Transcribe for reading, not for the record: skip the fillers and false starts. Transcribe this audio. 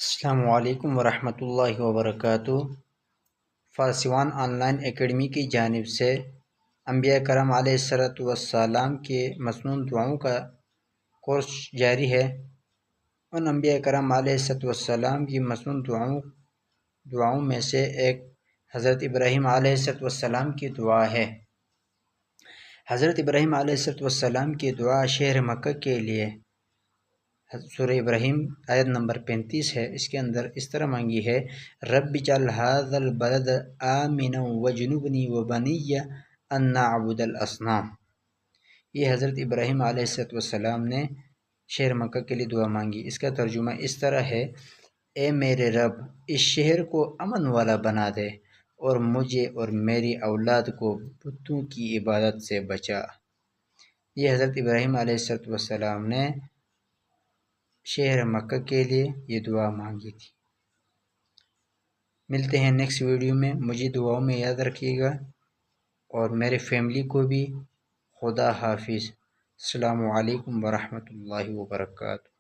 السلام علیکم ورحمۃ اللہ وبرکاتہ۔ فارسیوان آن لائن اکیڈمی کی جانب سے انبیاء کرام علیہ السلام کے مسنون دعاؤں کا کورس جاری ہے۔ ان انبیاء کرام علیہ السلام کی مسنون دعاؤں میں سے ایک حضرت ابراہیم علیہ السلام کی دعا ہے۔ حضرت ابراہیم علیہ السلام کی دعا شہر مکہ کے لیے سورہ ابراہیم آیت نمبر 35 ہے۔ اس کے اندر اس طرح مانگی ہے، رب اجعل ھذا البلد آمنا واجنبنی وبنی ان نعبد الاصنام۔ یہ حضرت ابراہیم علیہ السلام نے شہر مکہ کے لیے دعا مانگی۔ اس کا ترجمہ اس طرح ہے، اے میرے رب، اس شہر کو امن والا بنا دے اور مجھے اور میری اولاد کو بتوں کی عبادت سے بچا۔ یہ حضرت ابراہیم علیہ السلام نے شہر مکہ کے لیے یہ دعا مانگی تھی۔ ملتے ہیں نیکسٹ ویڈیو میں۔ مجھے دعاؤں میں یاد رکھیے گا اور میرے فیملی کو بھی۔ خدا حافظ۔ السلام علیکم ورحمۃ اللہ وبرکاتہ۔